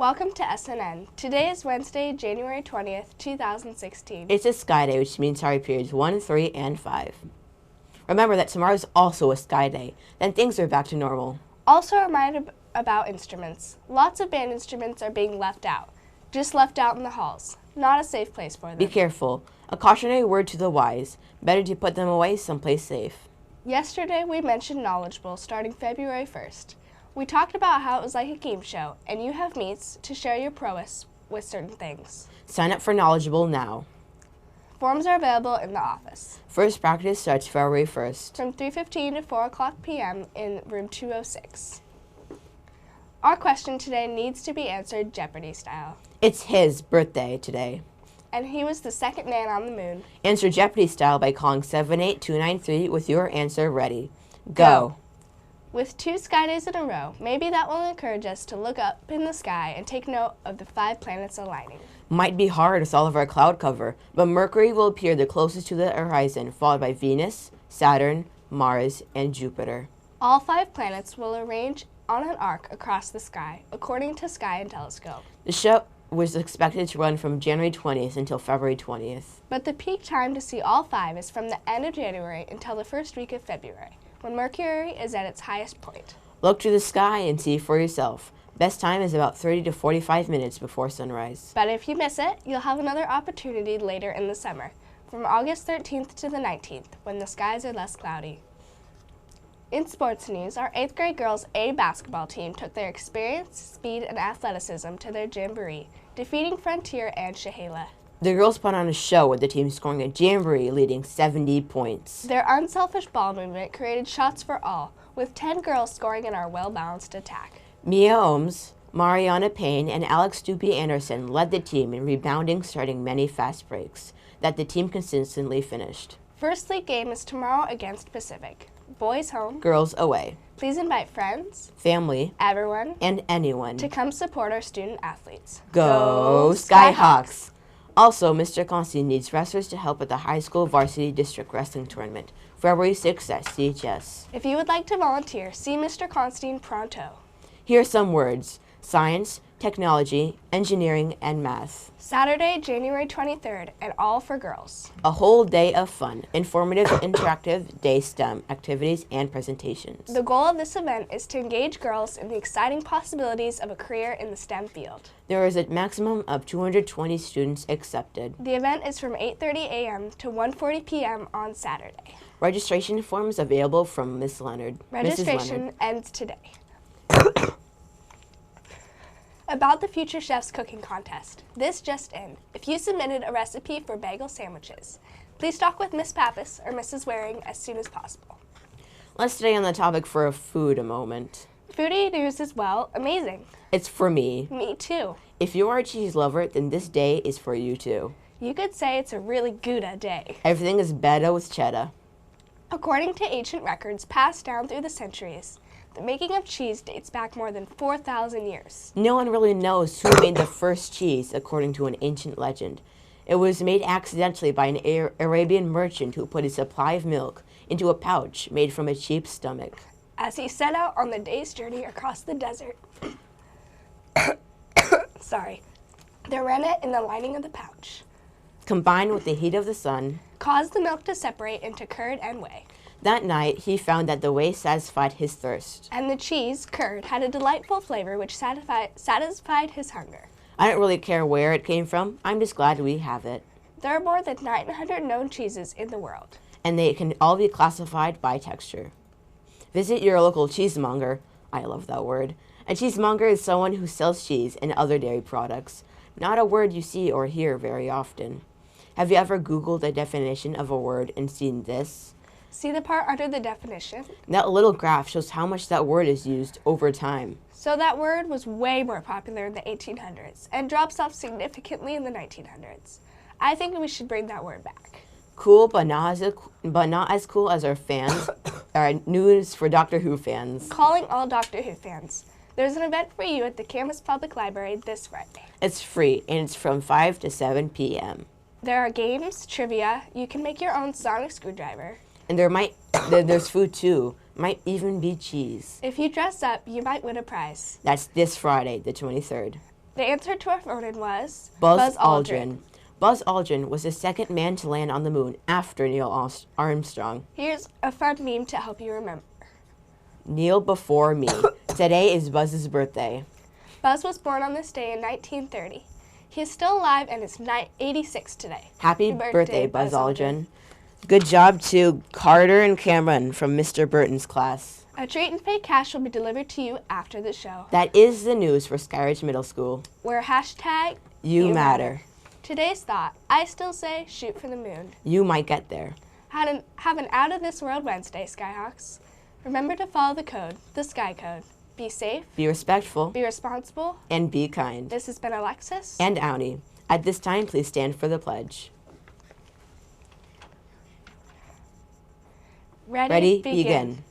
Welcome to S.N.N. Today is Wednesday, January 20th, 2016. It's a sky day, which means sorry periods 1, 3, and 5. Remember that tomorrow is also a sky day. Then things are back to normal. Also a reminder about instruments. Lots of band instruments are being left out. Just left out in the halls. Not a safe place for them. Be careful. A cautionary word to the wise. Better to put them away someplace safe. Yesterday we mentioned Knowledgeable starting February 1st. We talked about how it was like a game show, and you have meets to share your prowess with certain things. Sign up for Knowledgeable now. Forms are available in the office. First practice starts February 1st. From 3:15 to 4 o'clock p.m. in room 206. Our question today needs to be answered Jeopardy style. It's his birthday today. And he was the second man on the moon. Answer Jeopardy style by calling 78293 with your answer ready. Go. With 2 sky days in a row, maybe that will encourage us to look up in the sky and take note of the 5 planets aligning. Might be hard with all of our cloud cover, but Mercury will appear the closest to the horizon, followed by Venus, Saturn, Mars, and Jupiter. All 5 planets will arrange on an arc across the sky, according to Sky and Telescope. The show was expected to run from January 20th until February 20th. But the peak time to see all 5 is from the end of January until the first week of February, when Mercury is at its highest point. Look to the sky and see for yourself. Best time is about 30 to 45 minutes before sunrise. But if you miss it, you'll have another opportunity later in the summer, from August 13th to the 19th, when the skies are less cloudy. In sports news, our 8th grade girls A basketball team took their experience, speed, and athleticism to their jamboree, defeating Frontier and Shahala. The girls put on a show with the team scoring a jamboree, leading 70 points. Their unselfish ball movement created shots for all, with 10 girls scoring in our well-balanced attack. Mia Ohms, Mariana Payne, and Alex Doopy Anderson led the team in rebounding, starting many fast breaks that the team consistently finished. First league game is tomorrow against Pacific. Boys home, Girls away. Please invite friends, Family, everyone, and anyone to come support our student athletes. Go Skyhawks! Also, Mr. Constantine needs wrestlers to help at the high school varsity district wrestling tournament, February 6th at CHS. If you would like to volunteer, see Mr. Constantine pronto. Here are some words: science, technology, engineering, and math. Saturday, January 23rd, and all for girls. A whole day of fun, informative, interactive day STEM activities and presentations. The goal of this event is to engage girls in the exciting possibilities of a career in the STEM field. There is a maximum of 220 students accepted. The event is from 8:30 a.m. to 1:40 p.m. on Saturday. Registration forms available from Miss Leonard. Registration ends today. About the Future Chef's cooking contest. This just in. If you submitted a recipe for bagel sandwiches, please talk with Miss Pappas or Mrs. Waring as soon as possible. Let's stay on the topic for food a moment. Foodie news as well. Amazing. It's for me. Me too. If you are a cheese lover, then this day is for you too. You could say it's a really Gouda day. Everything is better with cheddar. According to ancient records passed down through the centuries, the making of cheese dates back more than 4,000 years. No one really knows who made the first cheese, according to an ancient legend. It was made accidentally by an Arabian merchant who put a supply of milk into a pouch made from a sheep's stomach. As he set out on the day's journey across the desert, the rennet in the lining of the pouch, combined with the heat of the sun, caused the milk to separate into curd and whey. That night, he found that the whey satisfied his thirst. And the cheese, curd, had a delightful flavor which satisfied his hunger. I don't really care where it came from. I'm just glad we have it. There are more than 900 known cheeses in the world. And they can all be classified by texture. Visit your local cheesemonger. I love that word. A cheesemonger is someone who sells cheese and other dairy products. Not a word you see or hear very often. Have you ever Googled a definition of a word and seen this? See the part under the definition? That little graph shows how much that word is used over time. So that word was way more popular in the 1800s and drops off significantly in the 1900s. I think we should bring that word back. Cool, but not as cool as our fans. Our news for Doctor Who fans. Calling all Doctor Who fans. There's an event for you at the Campus Public Library this Friday. It's free, and it's from 5 to 7 p.m. There are games, trivia, you can make your own sonic screwdriver. And there's food too. Might even be cheese. If you dress up, you might win a prize. That's this Friday, the 23rd. The answer to our phone-in was Buzz Aldrin. Buzz Aldrin was the second man to land on the moon after Neil Armstrong. Here's a fun meme to help you remember. Kneel before me. Today is Buzz's birthday. Buzz was born on this day in 1930. He is still alive and is 86 today. Happy birthday, Buzz Aldrin. Good job to Carter and Cameron from Mr. Burton's class. A treat and fake cash will be delivered to you after the show. That is the news for Skyridge Middle School. We're hashtag You matter. Today's thought, I still say shoot for the moon. You might get there. Have an out of this world Wednesday, Skyhawks. Remember to follow the code, the Sky Code. Be safe, Be respectful, be responsible, and be kind. This has been Alexis And Auni. At this time, please stand for the pledge. Ready, Begin.